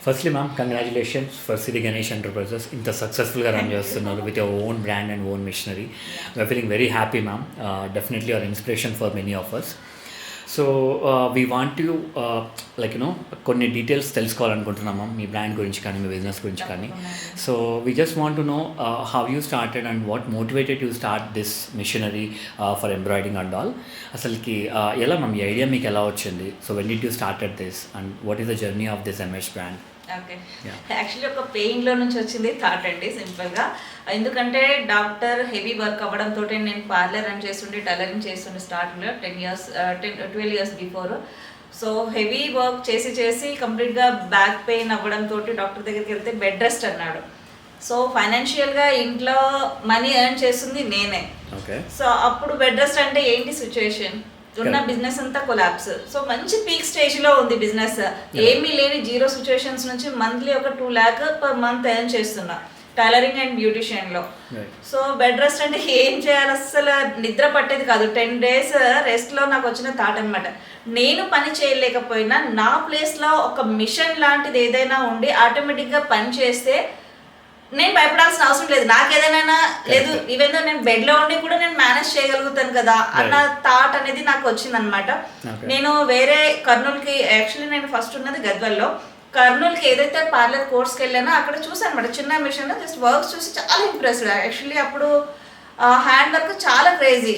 Firstly ma'am congratulations for Siri Ganesh Enterprises ఇంత సక్సెస్ఫుల్గా run చేస్తున్నారు with your own brand and own machinery. We are feeling very happy ma'am. Definitely are inspiration for many of us. So we want you like you know కొన్ని details తెలుసుకోవాలనుకుంటున్నాం ma'am, మీ brand గురించి కానీ మీ business గురించి కానీ. So we just want to know how you started and what motivated you start this machinery for embroidering and all. అసలుకి ఎలా మ్యామ్ ఈ ఐడియా మీకు ఎలా వచ్చింది? So when did you started this and what is the journey of this MS brand? Okay, actually ఒక పెయిన్లో నుంచి వచ్చింది thought అండి సింపుల్గా. ఎందుకంటే డాక్టర్ హెవీ వర్క్ అవ్వడంతో నేను పార్లర్ రన్ చేస్తుండే, టైలరింగ్ చేస్తుండే స్టార్టింగ్లో 12 years before. So heavy work చేసి కంప్లీట్గా బ్యాక్ పెయిన్ అవ్వడంతో డాక్టర్ దగ్గరికి వెళ్తే బెడ్ రెస్ట్ అన్నాడు. సో ఫైనాన్షియల్గా ఇంట్లో మనీ ఎర్న్ చేస్తుంది నేనే. సో అప్పుడు బెడ్ రెస్ట్ అంటే ఏంటి సిచ్యువేషన్, ఉన్న బిజినెస్ అంతా కొలాప్స్. సో మంచి పీక్ స్టేజ్ లో ఉంది బిజినెస్, ఏమీ లేని జీరో సిచ్యువేషన్స్ నుంచి మంత్లీ ఒక 2 lakh పర్ మంత్ ఎర్న్ చేస్తున్నా టైలరింగ్ అండ్ బ్యూటిషియన్ లో. సో బెడ్ రెస్ట్ అంటే ఏం చేయాలి, అసలు నిద్ర పట్టేది కాదు. 10 days రెస్ట్ లో నాకు వచ్చిన థాట్ అనమాట, నేను పని చేయలేకపోయినా నా ప్లేస్ లో ఒక మిషన్ లాంటిది ఏదైనా ఉండి ఆటోమేటిక్ గా పని చేస్తే నేను భయపడాల్సిన అవసరం లేదు. నాకు ఏదైనా లేదు, ఈవెన్ నేను బెడ్ లో ఉండి కూడా నేను మేనేజ్ చేయగలుగుతాను కదా అన్న థాట్ అనేది నాకు వచ్చిందనమాట. నేను వేరే కర్నూలుకి, యాక్చువల్లీ నేను ఫస్ట్ ఉన్నది గద్వాల్లో, కర్నూలుకి ఏదైతే పార్లర్ కోర్స్కి వెళ్ళానో అక్కడ చూసాను అనమాట చిన్న మిషన్, జస్ట్ వర్క్స్ చూసి చాలా ఇంప్రెస్డ్. యాక్చువల్లీ అప్పుడు హ్యాండ్ వర్క్ చాలా క్రేజీ,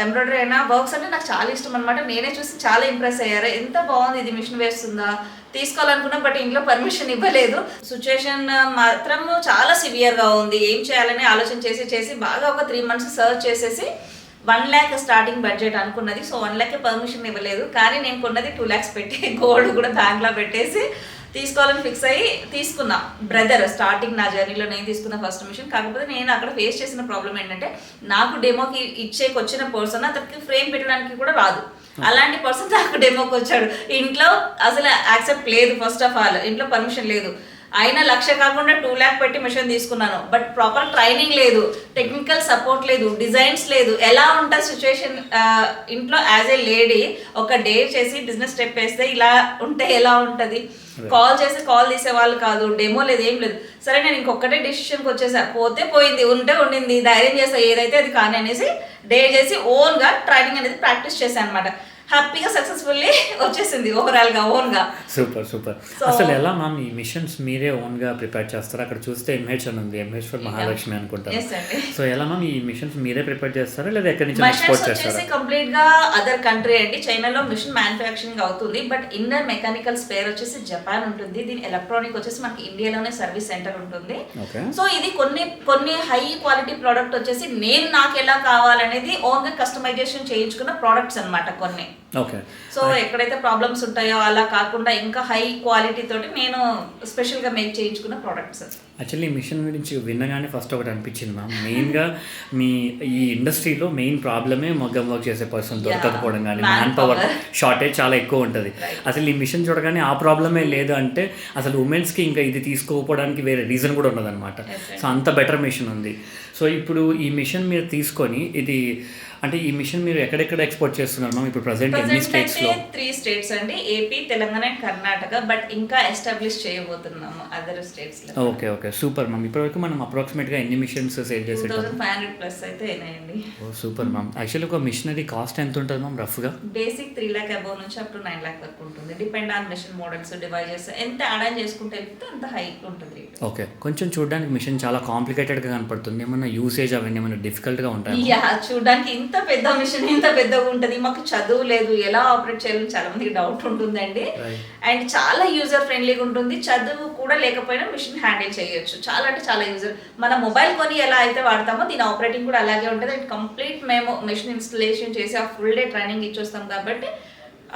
ఎంబ్రాయిడరీ అయినా వర్క్స్ అంటే నాకు చాలా ఇష్టం అనమాట. నేనే చూసి చాలా ఇంప్రెస్ అయ్యారు, ఎంత బాగుంది ఇది, మిషన్ వేస్తుందా తీసుకోవాలనుకున్నా, బట్ ఇంట్లో పర్మిషన్ ఇవ్వలేదు. సిచ్యువేషన్ మాత్రం చాలా సివియర్గా ఉంది. ఏం చేయాలని ఆలోచన చేసి బాగా ఒక 3 months సర్చ్ చేసేసి 1 lakh స్టార్టింగ్ బడ్జెట్ అనుకున్నది. సో 1 lakh పర్మిషన్ ఇవ్వలేదు, కానీ నేను కొన్నది 2 lakhs పెట్టి గోల్డ్ కూడా బ్యాంక్లో పెట్టేసి తీసుకోవాలని ఫిక్స్ అయ్యి తీసుకున్నా. బ్రదర్ స్టార్టింగ్ నా జర్నీలో నేను తీసుకున్న ఫస్ట్ మిషన్. కాకపోతే నేను అక్కడ ఫేస్ చేసిన ప్రాబ్లం ఏంటంటే, నాకు డెమోకి ఇచ్చేకి వచ్చిన పర్సన్ అతనికి ఫ్రేమ్ పెట్టడానికి కూడా రాదు. అలాంటి పర్సన్ నాకు డెమోకి వచ్చాడు, ఇంట్లో అసలు యాక్సెప్ట్ లేదు. ఫస్ట్ ఆఫ్ ఆల్ ఇంట్లో పర్మిషన్ లేదు. అయినా 1 lakh కాకుండా 2 lakh పెట్టి మిషన్ తీసుకున్నాను, బట్ ప్రాపర్ ట్రైనింగ్ లేదు, టెక్నికల్ సపోర్ట్ లేదు, డిజైన్స్ లేదు. ఎలా ఉంటుంది సిచ్యువేషన్ ఇంట్లో యాజ్ ఏ లేడీ, ఒక డే చేసి బిజినెస్ స్టెప్ వేస్తే ఇలా ఉంటే ఎలా ఉంటుంది? కాల్ చేసి కాల్ తీసేవాళ్ళు కాదు, డెమో లేదు, ఏం లేదు. సరే నేను ఇంకొకటే డెసిషన్కి వచ్చేసా, పోతే పోయింది, ఉంటే ఉండింది, ధైర్యం చేస్తా, ఏదైతే అది కానీ అనేసి డే చేసి ఓన్గా ట్రైనింగ్ అనేది ప్రాక్టీస్ చేశాను అనమాట. హ్యాపీగా సక్సెస్ఫుల్లీ వచ్చేసింది ఓవరాల్గా ఓన్గా. సూపర్. అసలు ఎలా మ్యామ్ ఈ మిషన్స్ మీరే ఓన్గా ప్రిపేర్ చేస్తారా? అక్కడ చూస్తే ఎంహెచ్ అని ఉంది, ఎంహెచ్ ఫర్ మహాలక్ష్మి అనుకుంటారు. సో ఎలా మ్యామ్ ఈ మిషన్స్ మీరే ప్రిపేర్ చేస్తారా లేదా ఎక్కడి నుంచి ఎక్స్పోర్ట్ చేస్తారా? కంప్లీట్ గా అదర్ కంట్రీ అండి. చైనాలో మిషన్ మ్యానుఫ్యాక్చరింగ్ అవుతుంది, బట్ ఇన్నర్ మెకానికల్ స్పేర్ వచ్చేసి జపాన్ ఉంటుంది. దీని ఎలక్ట్రానిక్ వచ్చేసి మనకి ఇండియాలోనే సర్వీస్ సెంటర్ ఉంటుంది. సో ఇది కొన్ని హై క్వాలిటీ ప్రోడక్ట్ వచ్చేసి నేను నాకు ఎలా కావాలనేది ఓన్ గా కస్టమైజేషన్ చేయించుకున్న ప్రోడక్ట్స్ అనమాట కొన్ని. సో ఎక్కడైతే ప్రాబ్లమ్స్ ఉంటాయో అలా కాకుండా ఇంకా హై క్వాలిటీ తోటి నేను స్పెషల్ గా మేక్ చేయించుకున్న ప్రోడక్ట్స్. యాక్చువల్లీ మిషన్ గురించి విన్నగానే ఫస్ట్ ఒకటి అనిపించింది మ్యామ్, మెయిన్గా మీ ఈ ఇండస్ట్రీలో మెయిన్ ప్రాబ్లమే మగ్గం వర్క్ చేసే పర్సన్ దొరకకపోవడం కానీ మ్యాన్ పవర్ షార్టేజ్ చాలా ఎక్కువ ఉంటుంది. అసలు ఈ మిషన్ చూడగానే ఆ ప్రాబ్లమే లేదు అంటే అసలు ఉమెన్స్కి ఇంకా ఇది తీసుకోకపోవడానికి వేరే రీజన్ కూడా ఉండదన్నమాట. సో అంత బెటర్ మిషన్ ఉంది. సో ఇప్పుడు ఈ మిషన్ మీరు తీసుకొని ఇది అంటే ఈ మిషన్ మీరు ఎక్కడెక్కడ ఎక్స్పోర్ట్ చేస్తున్నారు మ్యామ్ ఇప్పుడు ప్రజెంట్ ఎన్ని స్టేట్స్లో? 3 states అండి, AP, Telangana and Karnataka. But ఇంకా ఎస్టాబ్లిష్ చేయబోతున్నాము అదర్ స్టేట్స్లో. Okay super ma'am. ఇప్పటివరకు మనం అప్రాక్సిమేట్గా ఎన్ని మిషన్స్ సేల్ చేసేది? 2500+ అయితే అయినాయండి. Super ma'am. యాక్చువల్లీ ఒక మిషనరీ కాస్ట్ ఎంత ఉంటుంది మ్యామ్ రఫ్గా? బేసిక్ 3 lakh అబౌవ్ నుంచి అప్ టు 9 lakh వరకు ఉంటుంది. Depend on machine models, devices, ఎంత యాడ్ ఆన్ చేసుకుంటే వెళ్తే అంత హై ఉంటుంది. ఓకే, కొంచెం చూడడానికి మిషన్ చాలా కాంప్లికేటెడ్గా కనపడుతుంది. ఏమన్నా యూసేజ్ అవన్నీ ఏమైనా డిఫికల్ట్గా ఉంటాయి? చూడడానికి ఇంత పెద్ద మిషన్ ఎంత పెద్దగా ఉంటుంది, మాకు చదువు లేదు, ఎలా ఆపరేట్ చేయాలని చాలా మందికి డౌట్ ఉంటుందండి. అండ్ చాలా యూజర్ ఫ్రెండ్లీగా ఉంటుంది. చదువు కూడా లేకపోయినా మిషన్ హ్యాండిల్ చేయొచ్చు. చాలా అంటే చాలా యూజర్. మన మొబైల్ కొని ఎలా అయితే వాడతామో దీని ఆపరేటింగ్ కూడా అలాగే ఉంటుంది. అండ్ కంప్లీట్ మేము మిషన్ ఇన్స్టలేషన్ చేసి ఆ ఫుల్ డే ట్రైనింగ్ ఇచ్చొస్తాం కాబట్టి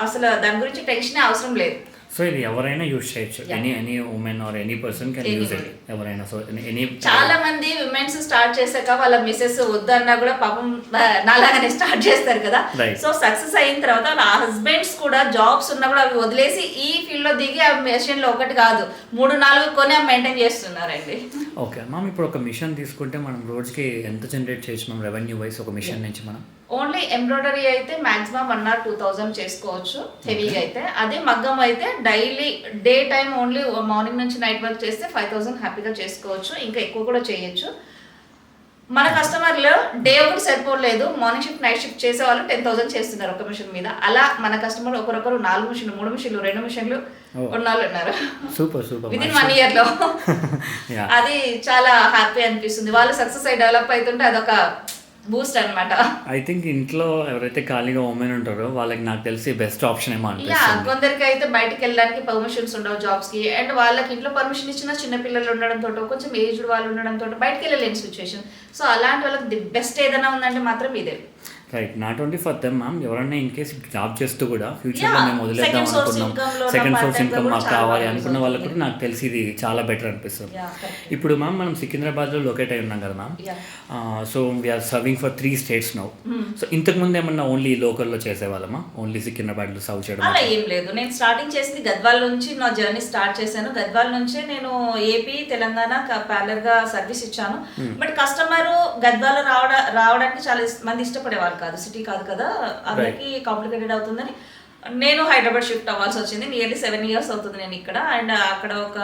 అసలు దాని గురించి టెన్షన్ అవసరం లేదు. సో ఇది ఎవరైనా యూజ్ చేయొచ్చు, any women or any person can use it, ఎవరైనా. సో ఎనీ చాలా మంది ఉమెన్స్ స్టార్ట్ చేశాక వాళ్ళ మిసెస్ వద్దన్నా కూడా పాపం నాలాగానే స్టార్ట్ చేస్తారు కదా. సో సక్సెస్ అయిన తర్వాత వాళ్ళ హస్బెండ్స్ కూడా జాబ్స్ ఉన్నా కూడా అవి వదిలేసి ఈ ఫీల్డ్ లో దిగి ఆ మెషిన్ లో ఒకటి కాదు 3-4 కొని మెయింటైన్ చేస్తున్నారండి. ఓకే మ్యామ్, ఇప్పుడు ఒక మిషన్ తీసుకుంటే మనం రోజుకి ఎంత జనరేట్ చేయొచ్చు మ్యామ్ రెవెన్యూ వైస్ ఒక మిషన్ నుంచి మనం? ఓన్లీ ఎంబ్రాయిడరీ అయితే మాక్సిమం 1,000 or 2,000 చేసుకోవచ్చు హెవీగా అయితే. అదే మగ్గం అయితే daily day time only morning నుంచి నైట్ వర్క్ చేస్తే 5,000 హ్యాపీగా చేసుకోవచ్చు, ఇంకా ఎక్కువ కూడా చేయొచ్చు. మన కస్టమర్లు డే ఒకటి సరిపోలేదు, మార్నింగ్ షిఫ్ట్ నైట్ షిఫ్ట్ చేసే వాళ్ళు 10,000 చేస్తున్నారు ఒక మిషన్ మీద. అలా మన కస్టమర్ ఒకరొకరు 4 మిషన్లు 3 మిషన్లు 2 మిషన్లు ఉన్నవాళ్ళు ఉన్నారు super super with in 1 year లో. అది చాలా హ్యాపీ అనిపిస్తుంది. వాళ్ళు సక్సెస్ అయి డెవలప్ అవుతుంటే అదొక బూస్ట్ అనమాట. ఐ థింక్ ఇంట్లో ఎవరైతే ఖాళీగా ఉమెన్ ఉంటారో వాళ్ళకి నాకు తెలిసి బెస్ట్ ఆప్షన్ ఏమో అనిపిస్తుంది. కొందరికి అయితే బయటకు వెళ్ళడానికి పర్మిషన్స్ ఉండవు జాబ్స్ కి, అండ్ వాళ్ళకి ఇంట్లో పర్మిషన్ ఇచ్చిన చిన్న పిల్లలు ఉండడంతో కొంచెం ఏజ్డ్ వాళ్ళు ఉండడంతో బయటకు వెళ్ళలేని సిచ్యువేషన్. సో అలాంటి వాళ్ళకి ది బెస్ట్ ఏదైనా ఉందంటే మాత్రం ఇదే. Right, not only for them ma'am, ఎవరైనా ఇన్ కేస్ జాబ్ చేస్తూ కూడా ఫ్యూచర్లో మేము వదిలేద్దాం అనుకున్నాం, సెకండ్ సోర్స్ ఇన్కమ్ మాకు కావాలి అనుకున్న వాళ్ళకు కూడా నాకు తెలిసి ఇది చాలా బెటర్ అనిపిస్తుంది. ఇప్పుడు మ్యామ్ మనం సికింద్రాబాద్లో లొకేట్ అయి ఉన్నాం కదా ma'am, so we are serving for 3 states now. So ఇంతకుముందు ఏమన్నా ఓన్లీ లోకల్లో చేసేవాళ్ళమా, ఓన్లీ సికింద్రాబాద్లో సర్వ్ చేయడం? అలా ఏం లేదు. నేను స్టార్టింగ్ చేసింది గద్వాల్ నుంచి నా జర్నీ స్టార్ట్ చేశాను. గద్వాల్ నుంచే నేను ఏపీ తెలంగాణ ప్యారలర్గా సర్వీస్ ఇచ్చాను. బట్ కస్టమర్ గద్వాల్ రావడానికి చాలా మంది ఇష్టపడేవాళ్ళు కాదు, సిటీ కాదు కదా, అందరికి కాంప్లికేటెడ్ అవుతుందని నేను హైదరాబాద్ షిఫ్ట్ అవ్వాల్సి వచ్చింది. నియర్లీ 7 years అవుతుంది నేను ఇక్కడ, అండ్ అక్కడ ఒక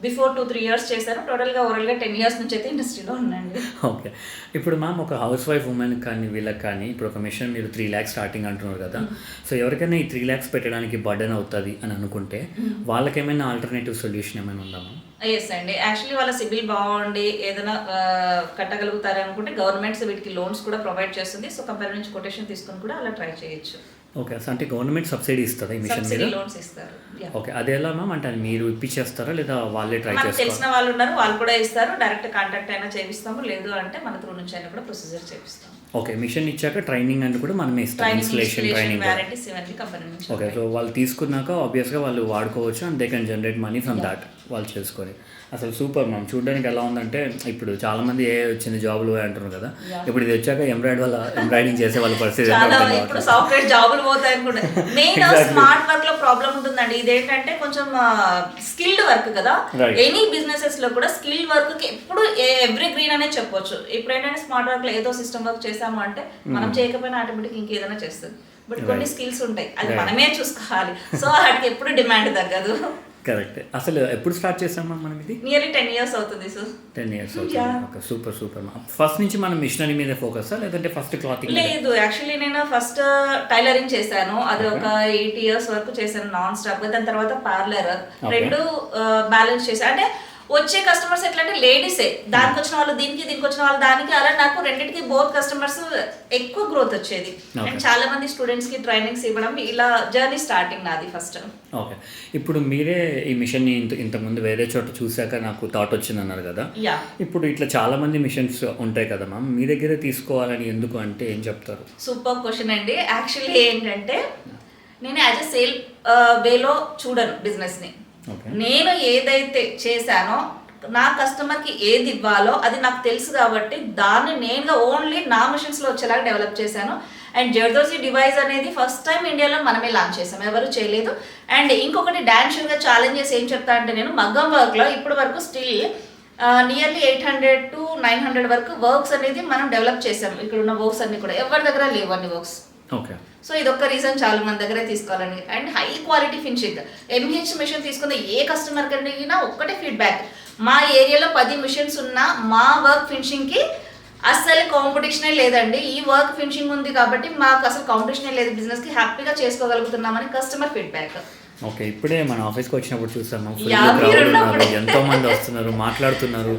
బిఫోర్ 2-3 years చేశాను. టోటల్గా ఓవరాల్గా 10 years నుంచి అయితే ఇండస్ట్రీలో ఉన్నాండి. ఓకే, ఇప్పుడు మ్యామ్ ఒక హౌస్ వైఫ్ ఉమెన్ కానీ వీళ్ళకి కానీ ఇప్పుడు ఒక మిషన్ మీరు 3 lakhs స్టార్టింగ్ అంటున్నారు కదా, సో ఎవరికైనా ఈ 3 lakhs పెట్టడానికి బర్డెన్ అవుతుంది అని అనుకుంటే వాళ్ళకి ఏమైనా ఆల్టర్నేటివ్ సొల్యూషన్ ఏమైనా ఉందా మ్యామ్? ఎస్ అండి, యాక్చువల్లీ వాళ్ళ సిబిల్ బాగుండి ఏదైనా కట్టగలుగుతారు అనుకుంటే గవర్నమెంట్స్ వీటికి లోన్స్ కూడా ప్రొవైడ్ చేస్తుంది. సో కంపెనీ నుంచి కొటేషన్ తీసుకొని కూడా అలా ట్రై చేయొచ్చు. ఓకే, అంటే గవర్నమెంట్ సబ్సిడీ ఇస్తుందా ఈ మిషన్ మీద? లోన్స్ ఇస్తారు. ఓకే, అది ఎలా మ్యామ్, అంటే మీరు ఇప్పించేస్తారా లేదా వాళ్ళే ట్రై చేస్తారు? తెలిసిన వాళ్ళు ఉన్నారు, వాళ్ళు కూడా ఇస్తారు. డైరెక్ట్ కాంటాక్ట్ అయినా చేపిస్తాము, లేదు అంటే మన త్రూ నుంచి అయినా కూడా ప్రొసీజర్ చేపిస్తాం. ఓకే, మిషన్ ఇచ్చాక ట్రైనింగ్ అని కూడా మనమే ఇస్తాం, ఇన్స్టలేషన్ ట్రైనింగ్ వారంటీస్ ఇవన్నీ కంపెనీ నుంచి. ఓకే, సో వాళ్ళు తీసుకున్నాక ఆబ్వియస్గా వాళ్ళు వాడుకోవచ్చు and they can generate money from that వాళ్ళు చేసుకొని. అసలు సూపర్ మ్యామ్, చూడడానికి ఎలా ఉందంటే ఇప్పుడు చాలా మంది ఏ వచ్చింది జాబులు అంటున్నారు కదా, ఇప్పుడు ఇది వచ్చాక ఎంబ్రాయిడింగ్ చేసే వాళ్ళ పరిస్థితి ఇప్పుడు సాఫ్ట్వేర్ జాబులు పోతాయి అనుకుంటే మెయిన్ స్మార్ట్ వర్క్ లో ప్రాబ్లం ఉంటుందండి. ఇదేంటంటే కొంచెం స్కిల్డ్ వర్క్ కదా, ఎనీ బిజినెసెస్ లో కూడా స్కిల్డ్ వర్క్ కి ఎప్పుడు ఎవ్రీ గ్రీన్ అనే చెప్పొచ్చు. ఇప్పుడు ఏంటంటే స్మార్ట్ వర్క్ లో ఏదో సిస్టమ్ వర్క్ చేసాము అంటే మనం చేయకపోయినా ఆటోమేటిక్ ఇంకేదైనా చేస్తుంది. బట్ కొన్ని స్కిల్స్ ఉంటాయి, అది మనమే చూసుకోవాలి. సో వాటికి ఎప్పుడు డిమాండ్ తగ్గదు. కరెక్ట్. అసలు ఎప్పుడు స్టార్ట్ చేసాం మనం ఇది? నియర్లీ 10 years అవుతుంది సార్. 10 years అవుతుంది. Okay, super super. ఫస్ట్ నుంచి మనం మిషనరీ మీద ఫోకస్ లేదంటే ఫస్ట్ క్లాతింగ్? లేదు, యాక్చువల్లీ నేను ఫస్ట్ టైలరింగ్ చేశాను, అది ఒక 8 years వరకు చేశాను నాన్ స్టాప్. దాని తర్వాత పార్లర్, రెండు బ్యాలెన్స్ చేశాను. అంటే వచ్చే కస్టమర్స్ ఎట్లా అంటే లేడీసే, దానికి వచ్చిన వాళ్ళు దీనికి వచ్చిన వాళ్ళు దానికి, అలా నాకు రెండింటికి బోత్ కస్టమర్స్ ఎక్కువ గ్రోత్ వచ్చేది. అండ్ చాలా మంది స్టూడెంట్స్ కి ట్రైనింగ్స్ ఇవ్వడం, ఇలా జర్నీ స్టార్టింగ్ నాది ఫస్ట్. ఓకే, ఇప్పుడు మీరే ఈ మిషన్ ని ఇంతకుముందు వేరే చోట చూసాక నాకు థాట్ వచ్చింది అన్నారు కదా, ఇప్పుడు ఇట్లా చాలా మంది మిషన్స్ ఉంటాయి కదా మ్యామ్, మీ దగ్గరే తీసుకోవాలని ఎందుకు అంటే ఏం చెప్తారు? సూపర్ క్వశ్చన్ అండి. యాక్చువల్లీ ఏంటంటే నేను యాజ్ ఎ సేల్ వేలో చూడను బిజినెస్ ని. నేను ఏదైతే చేశానో నా కస్టమర్కి ఏది ఇవ్వాలో అది నాకు తెలుసు కాబట్టి దాన్ని నేనుగా ఓన్లీ నా మిషన్స్లో వచ్చేలాగా డెవలప్ చేశాను. అండ్ జర్దోజీ డివైస్ అనేది ఫస్ట్ టైం ఇండియాలో మనమే లాంచ్ చేసాం, ఎవరు చేయలేదు. అండ్ ఇంకొకటి డాన్షియల్గా ఛాలెంజెస్ ఏం చెప్తా అంటే, నేను మగ్గం వర్క్లో ఇప్పటి వరకు స్టిల్ నియర్లీ 800 to 900 వరకు వర్క్స్ అనేది మనం డెవలప్ చేసాం. ఇక్కడ ఉన్న వర్క్స్ అన్ని కూడా ఎవరి దగ్గర లేవు అన్ని వర్క్స్. ఓకే, సో ఇదొక్క రీజన్ చాలా మంది దగ్గరే తీసుకోవాలని. And high quality finishing, MH machine తీసుకున్న ఏ కస్టమర్ కన్నా ఒక్కటే ఫీడ్బ్యాక్, మా ఏరియాలో 10 మిషన్స్ ఉన్నా మా వర్క్ ఫినిషింగ్కి అస్సలు కాంపిటీషనే లేదండి. ఈ వర్క్ ఫినిషింగ్ ఉంది కాబట్టి మాకు అసలు కాంపిటీషనే లేదు, బిజినెస్కి హ్యాపీగా చేసుకోగలుగుతున్నామని కస్టమర్ ఫీడ్బ్యాక్. ఓకే, ఇప్పుడే మన ఆఫీస్కి వచ్చినప్పుడు చూసాము, ఎంతో మంది వస్తున్నారు, మాట్లాడుతున్నారు,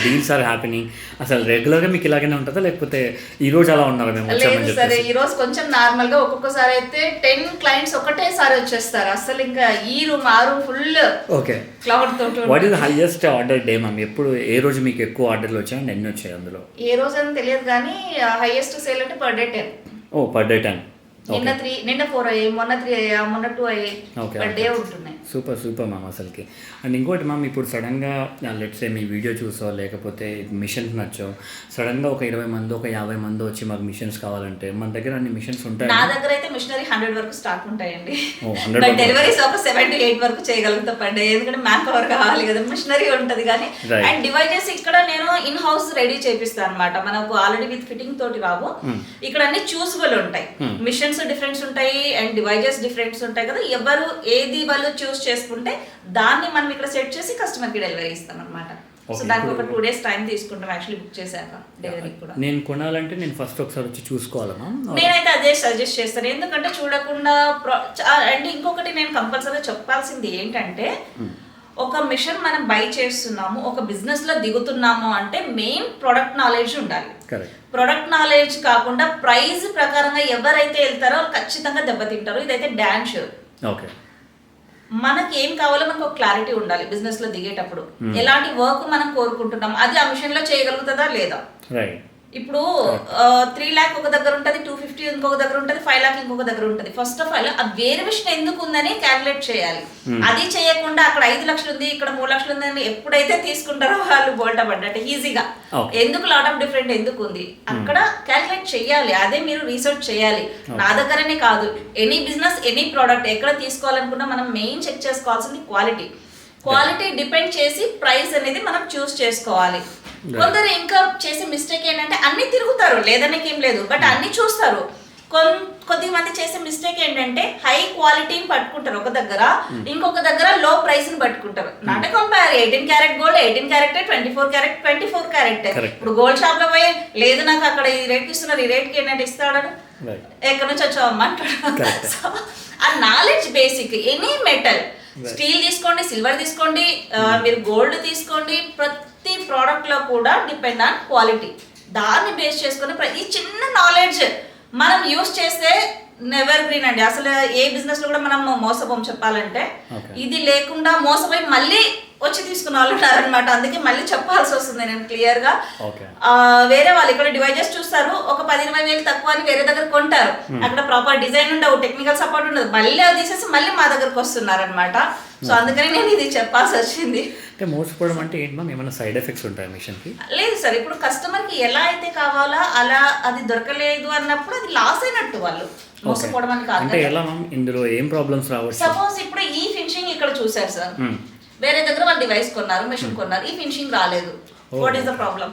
డీల్స్ ఆర్ హ్యాపెనింగ్. అసలు రెగ్యులర్గా మీకు ఇలాగనే ఉంటుందా లేకపోతే ఈ రోజు అలా ఉన్నారు? మేము సరే, ఈ రోజు కొంచెం నార్మల్ గా, ఒక్కొక్కసారి అయితే 10 clients ఒకటేసారి వచ్చేస్తారు. అసలు ఇంకా ఈ రూమ్ ఆ రూమ్ ఫుల్ ఓకే క్లౌడ్ తో. What is highest order day ma'am? ఎప్పుడు ఏ రోజు మీకు ఎక్కువ ఆర్డర్లు వచ్చాయి అండ్ ఎన్ని వచ్చాయి అందులో? ఏ రోజు అని తెలియదు కానీ హైయెస్ట్ సేల్ అంటే పర్ డే 10. ఓ, పర్ డే 10. నిన్న 4 అయ్యాయి, మొన్న 3 అయ్యా, మొన్న 2 అయ్యాయి, పర్ డే ఉంటున్నాయి. సూపర్ సూపర్ మ్యామ్ అసలుకి. అండ్ ఇంకోటి మ్యామ్, ఇప్పుడు సడన్గా లెట్స్ సే మీ వీడియో చూసో లేకపోతే మిషన్స్ నచ్చో సడన్గా ఒక 20 మంది ఒక 50 మంది వచ్చి మాకు మిషన్స్ కావాలంటే మన దగ్గర అన్ని మిషన్స్ ఉంటాయి? నా దగ్గర అయితే మిషనరీ 100 వరకు స్టాక్ ఉంటాయండి. బట్ డెలివరీస్ ఒక 7 to 8 వరకు చేయగలుగుతా పర్ డే, ఎందుకంటే మ్యాన్ పవర్ కావాలి కదా, మిషనరీ ఉంటుంది కానీ. అండ్ డివైజెస్ ఇక్కడ నేను ఇన్ హౌస్ రెడీ చేపిస్తాను అనమాట, మనకు ఆల్రెడీ విత్ ఫిట్టింగ్ తోటి రావు. ఇక్కడ అన్ని చూసబుల్ ఉంటాయి, మిషన్స్ డిఫరెంట్స్ ఉంటాయి అండ్ డివైజెస్ డిఫరెంట్స్ ఉంటాయి కదా, ఎవరు ఏది వాళ్ళు చూస్ చూస్ చేసుకుంటే దాన్ని మనం ఇక్కడ సెట్ చేసి కస్టమర్కి డెలివరీ ఇస్తాం అనమాట. సో దానికి ఒక 2 days టైం తీసుకుంటాం యాక్చువల్లీ బుక్ చేశాక డెలివరీ కూడా. నేను కొనాలంటే నేను ఫస్ట్ ఒకసారి వచ్చి చూసుకోవాలమ్మా? నేనైతే అదే సజెస్ట్ చేస్తాను, ఎందుకంటే చూడకుండా అంటే ఇంకొకటి నేను కంపల్సరీగా చెప్పాల్సింది ఏంటంటే ఒక మిషన్ మనం బై చేస్తున్నాము, ఒక బిజినెస్ లో దిగుతున్నాము అంటే మెయిన్ ప్రొడక్ట్ నాలెడ్జ్ ఉండాలి. ప్రొడక్ట్ నాలెడ్జ్ కాకుండా ప్రైస్ ప్రకారంగా ఎవరైతే వెళ్తారో ఖచ్చితంగా దెబ్బతింటారు, ఇదైతే డాన్ షూర్. ఓకే, మనకి ఏం కావాలో మనకు ఒక క్లారిటీ ఉండాలి బిజినెస్ లో దిగేటప్పుడు. ఎలాంటి వర్క్ మనం కోరుకుంటున్నాం, అది ఆ మిషన్ లో చేయగలుగుతుందా లేదా. ఇప్పుడు 3 lakh ఒక దగ్గర ఉంటుంది, 250 ఇంకొక దగ్గర ఉంటుంది, 5 lakh ఇంకొక దగ్గర ఉంటుంది. ఫస్ట్ ఆఫ్ ఆల్ ఆ వేరియేషన్ ఎందుకు ఉందని క్యాలిక్యులేట్ చేయాలి. అది చేయకుండా అక్కడ 5 లక్షలు ఉంది, ఇక్కడ 3 లక్షలు ఉంది అని ఎప్పుడైతే తీసుకుంటారో వాళ్ళు బోల్టా పడ్డట్టు ఈజీగా. ఎందుకు లాట్ ఆఫ్ డిఫరెంట్ ఎందుకు ఉంది అక్కడ క్యాలిక్యులేట్ చేయాలి, అదే మీరు రీసెర్చ్ చేయాలి. నా దగ్గరనే కాదు, ఎనీ బిజినెస్ ఎనీ ప్రోడక్ట్ ఎక్కడ తీసుకోవాలనుకున్నా మనం మెయిన్ చెక్ చేసుకోవాల్సింది క్వాలిటీ. క్వాలిటీ డిపెండ్ చేసి ప్రైస్ అనేది మనం చూస్ చేసుకోవాలి. కొందరు ఇంకా చేసే మిస్టేక్ ఏంటంటే అన్ని తిరుగుతారు, లేదనేకి ఏం లేదు, బట్ అన్ని చూస్తారు. కొద్దిమంది చేసే మిస్టేక్ ఏంటంటే హై క్వాలిటీని పట్టుకుంటారు ఒక దగ్గర, ఇంకొక దగ్గర లో ప్రైస్ ని పట్టుకుంటారు. Not compare 18 carat gold 18 carrot 24 carrot 24 carrot. ఇప్పుడు గోల్డ్ షాప్ లో పోయి లేదు నాకు అక్కడ ఈ రేట్ ఇస్తున్నారు, ఈ రేట్ కి ఏంటంటే ఇస్తాడు, ఎక్కడి నుంచి వచ్చావమ్మా అంటాడు. ఆ knowledge basic. Any metal, steel తీసుకోండి, సిల్వర్ తీసుకోండి, మీరు గోల్డ్ తీసుకోండి, ప్రతి ప్రోడక్ట్ లో కూడా డిపెండ్ ఆన్ క్వాలిటీ. దాన్ని బేస్ చేసుకుని ప్రతి చిన్న నాలెడ్జ్ మనం యూస్ చేస్తే నెవర్ గ్రీన్ అండి. అసలు ఏ బిజినెస్ లో కూడా మనం మోసపోం చెప్పాలంటే. ఇది లేకుండా మోసపోయి మళ్ళీ వచ్చి తీసుకున్న వాళ్ళు ఉన్నారనమాట. అందుకే మళ్ళీ చెప్పాల్సి వస్తుంది నేను క్లియర్ గా. వేరే వాళ్ళు ఇక్కడ డివైజెస్ చూస్తారు, ఒక 10-20 వేలు తక్కువ అని వేరే దగ్గర కొంటారు, అక్కడ ప్రాపర్ డిజైన్ ఉండవు, టెక్నికల్ సపోర్ట్ ఉండదు, మళ్ళీ అది తీసేసి మళ్ళీ మా దగ్గరకు వస్తున్నారు అనమాట. సో అందుకని నేను ఇది చెప్పాల్సి వచ్చింది. అంటే మోసపోవడం అంటే ఏంటి మ్యామ్, ఏమైనా సైడ్ ఎఫెక్ట్స్ ఉంటాయి మిషన్ కి? లేదు సార్, ఇప్పుడు కస్టమర్ కి ఎలా అయితే కావాలో అలా అది దొరకలేదు అన్నప్పుడు అది లాస్ అయినట్టు వాళ్ళు. మోసపోవడం అని కాదు. అంటే ఎలా మ్యామ్, ఇందులో ఏం ప్రాబ్లమ్స్ రావచ్చు? సపోజ్ ఇప్పుడు ఈ ఫినిషింగ్ ఇక్కడ చూసారు సార్, వేరే దగ్గర వాళ్ళు డివైస్ కొన్నారు, మిషన్ కొన్నారు, ఈ ఫినిషింగ్ రాలేదు. What is the problem?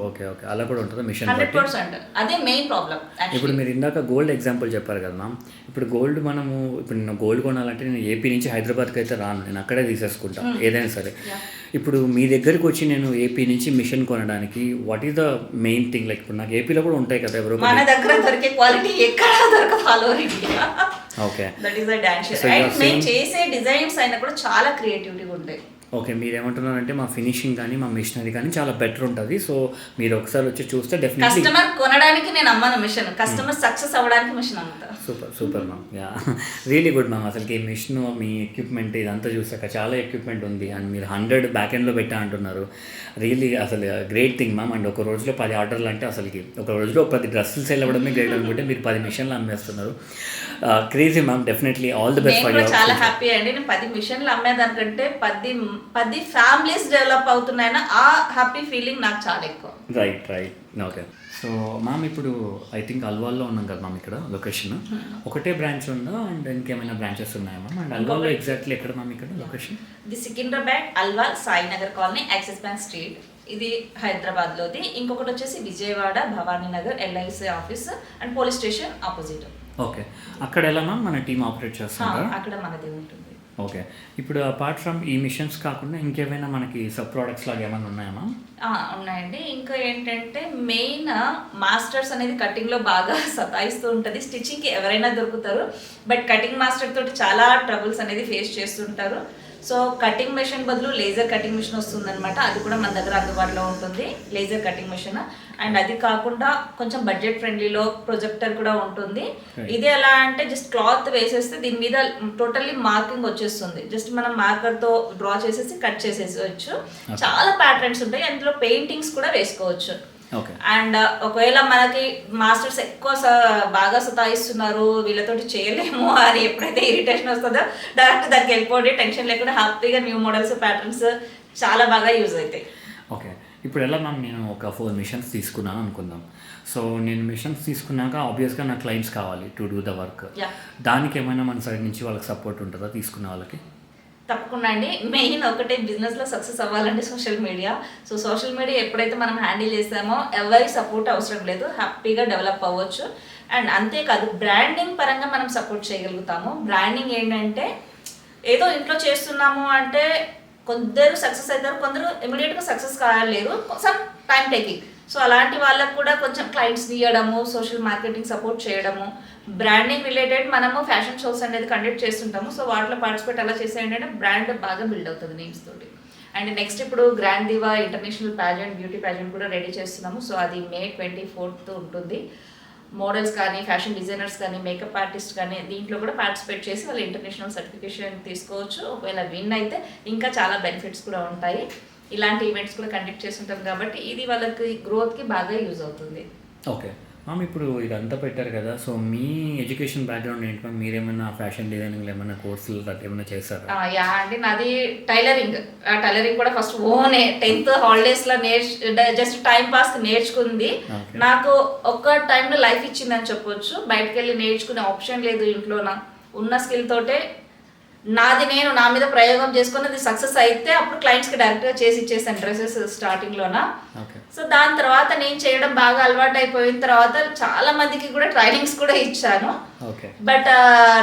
Okay, అలా కూడా ఉంటుంది మిషన్. 100% అదే మెయిన్ ప్రాబ్లం. ఇప్పుడు మీరు ఇందాక గోల్డ్ ఎగ్జాంపుల్ చెప్పారు కదా మ్యామ్, ఇప్పుడు గోల్డ్ మనము ఇప్పుడు నేను గోల్డ్ కొనాలంటే నేను ఏపీ నుంచి హైదరాబాద్కి అయితే రాను, నేను అక్కడే తీసేసుకుంటాను ఏదైనా సరే. ఇప్పుడు మీ దగ్గరికి వచ్చి నేను ఏపీ నుంచి మిషన్ కొనడానికి what is the main thing? Like ఇప్పుడు నాకు ఏపీలో కూడా ఉంటాయి కదా, ఎవరో మన దగ్గర దొరికే క్వాలిటీ ఎక్కడ దొరకదు. Okay, that is the dance. And మేము చేసే డిజైన్స్ అయినా కూడా చాలా క్రియేటివిటీగా ఉంటాయి. ఓకే, మీరు ఏమంటున్నారంటే మా ఫినిషింగ్ కానీ మా మిషనరీ కానీ చాలా బెటర్ ఉంటుంది. సో మీరు ఒకసారి వచ్చి చూస్తే డెఫినెట్లీ. కస్టమర్ కొనడానికి నేను అమ్మను మిషన్, కస్టమర్ సక్సెస్ అవ్వడానికి మిషన్ అమ్ముతా. Super ma'am, yeah really good ma'am. అసలుకి ఈ మిషన్ మీ ఎక్విప్మెంట్ ఇదంతా చూసాక చాలా ఎక్విప్మెంట్ ఉంది అండ్ మీరు 100 బ్యాక్ ఎండ్లో పెట్టా అంటున్నారు. రియలీ అసలు గ్రేట్ థింగ్ మ్యామ్. అండ్ ఒక రోజులో 10 ఆర్డర్లు అంటే అసలుకి ఒక రోజులో 10 డ్రెస్సులు సేల్ అవ్వడమే గ్రేట్ అనుకుంటే మీరు 10 మిషన్లు అమ్మేస్తున్నారు. Crazy ma'am, definitely all the best for your. చాలా హ్యాపీ అండి. నేను 10 మిషన్లు అమ్మేదానికంటే 10 ఫ్యామిలీస్ డెవలప్ అవుతున్నాయని ఆ హ్యాపీ ఫీలింగ్ నాకు చాలా ఎక్కువ. రైట్. ఓకే, సో మ్యామ్ ఇప్పుడు ఐ థింక్ అల్వాల్లో ఉన్నాం కదా మ్యామ్, ఇక్కడ లొకేషన్ ఒకటే బ్రాంచ్ ఉందా అండ్ ఇంకేమైనా బ్రాంచెస్ ఉన్నాయా మ్యామ్? అండ్ అల్వాల్లో ఎగ్జాక్ట్లీ ఎక్కడ మ్యామ్ ఇక్కడ లొకేషన్? ఇది Secunderabad Alwal Sainagar colony, axis bank street, ఇది హైదరాబాద్లోది. ఇంకొకటి వచ్చేసి Vijayawada Bhavani Nagar LIC office and police station opposite. Okay, అక్కడ ఎలా మ్యామ్ మన టీమ్ ఆపరేట్ చేస్తారా? అక్కడ మనది ఉంటుంది. ఓకే, ఇప్పుడు అపార్ట్ ఫ్రమ్ ఈ మిషన్స్ కాకుండా ఇంకేమైనా మనకి సబ్ ప్రోడక్ట్స్ లాగా ఏమైనా ఉన్నాయా మ్యామ్? ఉన్నాయండి. ఇంకా ఏంటంటే మెయిన్ మాస్టర్స్ అనేది కటింగ్లో బాగా సతాయిస్తూ ఉంటుంది. స్టిచ్చింగ్కి ఎవరైనా దొరుకుతారు, బట్ కటింగ్ మాస్టర్ తోటి చాలా ట్రబుల్స్ అనేది ఫేస్ చేస్తుంటారు. సో కటింగ్ మెషిన్ బదులు లేజర్ కటింగ్ మిషన్ వస్తుందన్నమాట. అది కూడా మన దగ్గర అందుబాటులో ఉంటుంది, లేజర్ కటింగ్ మిషన్. అండ్ అది కాకుండా కొంచెం బడ్జెట్ ఫ్రెండ్లీలో ప్రొజెక్టర్ కూడా ఉంటుంది. ఇది ఎలా అంటే జస్ట్ క్లాత్ వేసేస్తే దీని మీద టోటల్లీ మార్కింగ్ వచ్చేస్తుంది. జస్ట్ మనం మార్కర్తో డ్రా చేసేసి కట్ చేసేసుకోవచ్చు. చాలా ప్యాటర్న్స్ ఉంటాయి, అందులో పెయింటింగ్స్ కూడా వేసుకోవచ్చు. అండ్ ఒకవేళ మనకి మాస్టర్స్ ఎక్కువ బాగా సతాయిస్తున్నారు, వీళ్ళతోటి చేయలేము అని ఎప్పుడైతే ఇరిటేషన్ వస్తుందో డైరెక్ట్ దానికి వెళ్ళిపోండి, టెన్షన్ లేకుండా హ్యాపీగా న్యూ మోడల్స్ ప్యాటర్న్స్ చాలా బాగా యూజ్ అవుతాయి. ఓకే, ఇప్పుడు ఎలా మ్యామ్, నేను ఒక 4 మిషన్స్ తీసుకున్నాను అనుకుందాం. సో నేను మిషన్స్ తీసుకున్నాక ఆబ్వియస్గా నా క్లయింట్స్ కావాలి టు డూ ద వర్క్. దానికి ఏమైనా మన సైడ్ నుంచి వాళ్ళకి సపోర్ట్ ఉంటుందా తీసుకున్న వాళ్ళకి? తప్పకుండా అండి. మెయిన్ ఒకటే, బిజినెస్లో సక్సెస్ అవ్వాలంటే social media. So social media ఎప్పుడైతే మనం హ్యాండిల్ చేస్తామో ఎవరి సపోర్ట్ అవసరం లేదు, హ్యాపీగా డెవలప్ అవ్వచ్చు. అండ్ అంతేకాదు బ్రాండింగ్ పరంగా మనం సపోర్ట్ చేయగలుగుతాము. బ్రాండింగ్ ఏంటంటే ఏదో ఇంట్లో చేస్తున్నాము అంటే కొందరు సక్సెస్ అవుతారు, కొందరు ఇమీడియట్గా సక్సెస్ కాలేరు, సమ్ టైం టేకింగ్. సో అలాంటి వాళ్ళకు కూడా కొంచెం క్లయింట్స్ ఇవ్వడము, సోషల్ మార్కెటింగ్ సపోర్ట్ చేయడము, బ్రాండింగ్ రిలేటెడ్ మనము ఫ్యాషన్ షోస్ అనేది కండక్ట్ చేస్తుంటాము. సో వాటిలో పార్టిసిపేట్ అలా చేసే ఏంటంటే బ్రాండ్ బాగా బిల్డ్ అవుతుంది నేమ్స్ తోటి. అండ్ నెక్స్ట్ ఇప్పుడు grand diva international pageant, beauty pageant కూడా రెడీ చేస్తున్నాము. సో అది May 24th ఉంటుంది. మోడల్స్ కానీ, ఫ్యాషన్ డిజైనర్స్ కానీ, మేకప్ ఆర్టిస్ట్ కానీ దీంట్లో కూడా పార్టిసిపేట్ చేసి వాళ్ళు ఇంటర్నేషనల్ సర్టిఫికేషన్ తీసుకోవచ్చు. ఒకవేళ విన్ అయితే ఇంకా చాలా బెనిఫిట్స్ కూడా ఉంటాయి. ఇలాంటి ఈవెంట్స్ కూడా కండక్ట్ చేస్తుంటాం కాబట్టి ఇది వాళ్ళకి గ్రోత్కి బాగా యూజ్ అవుతుంది. ఓకే మ్యామ్, ఇప్పుడు ఇదంతా పెట్టారు కదా, సో మీ ఎడ్యుకేషన్ బ్యాక్గ్రౌండ్ ఏంటి మ్యామ్? మీరేమైనా ఫ్యాషన్ డిజైనింగ్లో ఏమైనా కోర్సులు అట్లా ఏమైనా చేస్తారా? యా అండి, నాది టైలరింగ్. టైలరింగ్ కూడా ఫస్ట్ ఓనే 10th హాలిడేస్లో జస్ట్ టైం పాస్కి నేర్చుకుంది. నాకు ఒక్క టైంలో లైఫ్ ఇచ్చిందని చెప్పొచ్చు. బయటకు వెళ్ళి నేర్చుకునే ఆప్షన్ లేదు ఇంట్లో. ఉన్న స్కిల్ తోటే నాది నేను నా మీద ప్రయోగం చేసుకుని అది సక్సెస్ అయితే అప్పుడు క్లయింట్స్కి డైరెక్ట్గా చేసి ఇచ్చేసాను డ్రెస్సెస్ స్టార్టింగ్లోన. సో దాని తర్వాత నేను చేయడం బాగా అలవాటు అయిపోయిన తర్వాత చాలా మందికి కూడా ట్రైనింగ్స్ కూడా ఇచ్చాను. బట్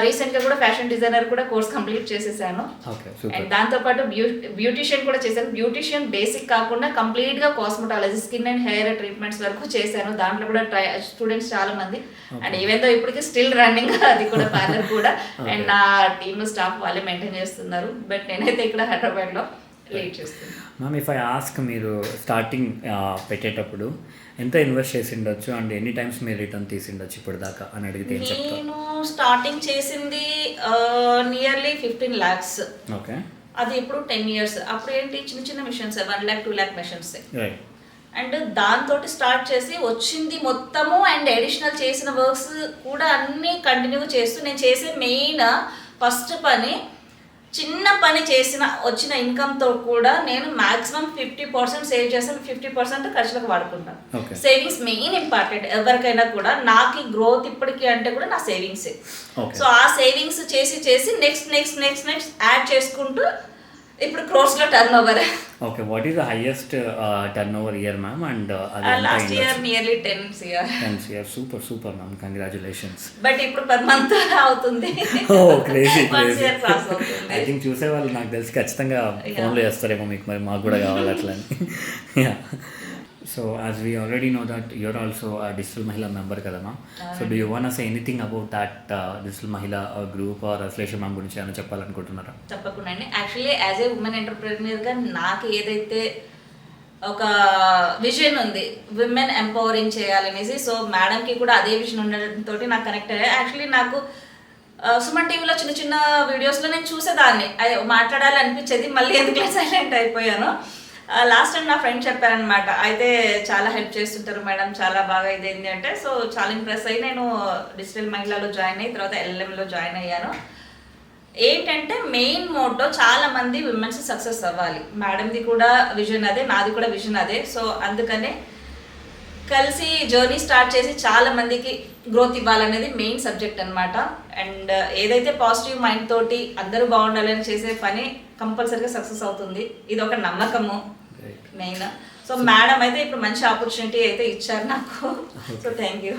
రీసెంట్గా కూడా ఫ్యాషన్ డిజైనర్ కూడా కోర్స్ కంప్లీట్ చేసేసాను. అండ్ దాంతోపాటు బ్యూటిషియన్ కూడా చేశాను. బ్యూటిషియన్ బేసిక్ కాకుండా కంప్లీట్గా cosmetology, skin and hair treatments వరకు చేశాను. దాంట్లో కూడా స్టూడెంట్స్ చాలా మంది. అండ్ ఈవెన్ దో ఇప్పటికి స్టిల్ రన్నింగ్ అది కూడా పార్లర్ కూడా. అండ్ నా టీమ్ స్టాఫ్ వాళ్ళే మెయింటైన్ చేస్తున్నారు. బట్ నేనైతే ఇక్కడ హైదరాబాద్లో లీడ్ చేస్తున్నాను. మ్యామ్, ఇఫ్ ఐ ఆస్క్, మీరు స్టార్టింగ్ పెట్టేటప్పుడు ఎంత ఇన్వెస్ట్ చేసి ఉండొచ్చు అండ్ ఎన్ని టైమ్స్ మీరు రిటర్న్ తీసిండొచ్చు ఇప్పుడు దాకా అని అడిగితే ఏం చెప్తారు? నేను స్టార్టింగ్ చేసింది నియర్లీ 15 lakhs. ఓకే, అది ఇప్పుడు 10 years. అప్పుడు ఏంటి చిన్న చిన్న machines 1 lakh 2 lakh machines. Right. And దాంతో స్టార్ట్ చేసి వచ్చింది మొత్తము అండ్ అడిషనల్ చేసిన వర్క్స్ కూడా అన్నీ కంటిన్యూ చేస్తూ నేను చేసే మెయిన్ ఫస్ట్ పని, చిన్న పని చేసిన వచ్చిన ఇన్కమ్తో కూడా నేను మాక్సిమం 50% సేవ్ చేస్తాను, 50% ఖర్చులకు వాడుకుంటాను. సేవింగ్స్ మెయిన్ ఇంపార్టెంట్ ఎవరికైనా కూడా. నాకు గ్రోత్ ఇప్పటికీ అంటే కూడా నా సేవింగ్సే. సో ఆ సేవింగ్స్ చేసి చేసి next next next next add చేసుకుంటూ ఇప్పుడు క్రోర్స్లో turnover. Okay, what is the highest turnover year ma'am? And last year nearly 10 crore. Super super ma'am, congratulations. But ఇప్పుడు per month అవుతుంది. క్రేజీ. ఐ థింక్ చూసే వాళ్ళు నాకు తెలిసి ఖచ్చితంగా ఫోన్లో చేస్తారేమో మీకు, మరి మాకు కూడా కావాలి అట్లా అని. So as we already know that you're also a Digital Mahila member kada ma'am. So do you want to say anything about that Digital Mahila group or Ashlesha ma'am గురించి ఏమైనా చెప్పాలనుకుంటున్నారా? తప్పకుండా అండి. యాక్చువల్లీ యాజ్ ఏ ఉమెన్ ఎంటర్ప్రెన్యూర్గా నాకు ఏదైతే ఒక vision ఉంది women empowering చేయాలనేసి, so మేడంకి కూడా అదే విజన్ ఉండడంతో నాకు కనెక్ట్ అయ్యాయి. యాక్చువల్లీ నాకు సుమన్ టీవీలో చిన్న చిన్న వీడియోస్లో నేను చూసేదాన్ని, అది మాట్లాడాలి అనిపించేది, మళ్ళీ ఎందుకు సైలెంట్ అయిపోయాను. లాస్ట్ టైం నా ఫ్రెండ్ చెప్పారనమాట, అయితే చాలా హెల్ప్ చేస్తుంటారు మేడం, చాలా బాగా ఇదేంటి అంటే. సో చాలా ఇంప్రెస్ అయ్యి నేను డిజిటల్ మహిళలో జాయిన్ అయ్యి తర్వాత LLMలో జాయిన్ అయ్యాను. ఏంటంటే మెయిన్ మోటో చాలా మంది విమెన్స్ సక్సెస్ అవ్వాలి. మేడంది కూడా విజన్ అదే, నాది కూడా విజన్ అదే. సో అందుకనే కలిసి జర్నీ స్టార్ట్ చేసి చాలా మందికి గ్రోత్ ఇవ్వాలనేది మెయిన్ సబ్జెక్ట్ అనమాట. అండ్ ఏదైతే పాజిటివ్ మైండ్ తోటి అందరూ బాగుండాలని చేసే పని కంపల్సరీగా సక్సెస్ అవుతుంది. ఇది ఒక నమ్మకము మెయిన్. సో మేడం అయితే ఇప్పుడు మంచి ఆపర్చునిటీ అయితే ఇచ్చారు నాకు. So thank you.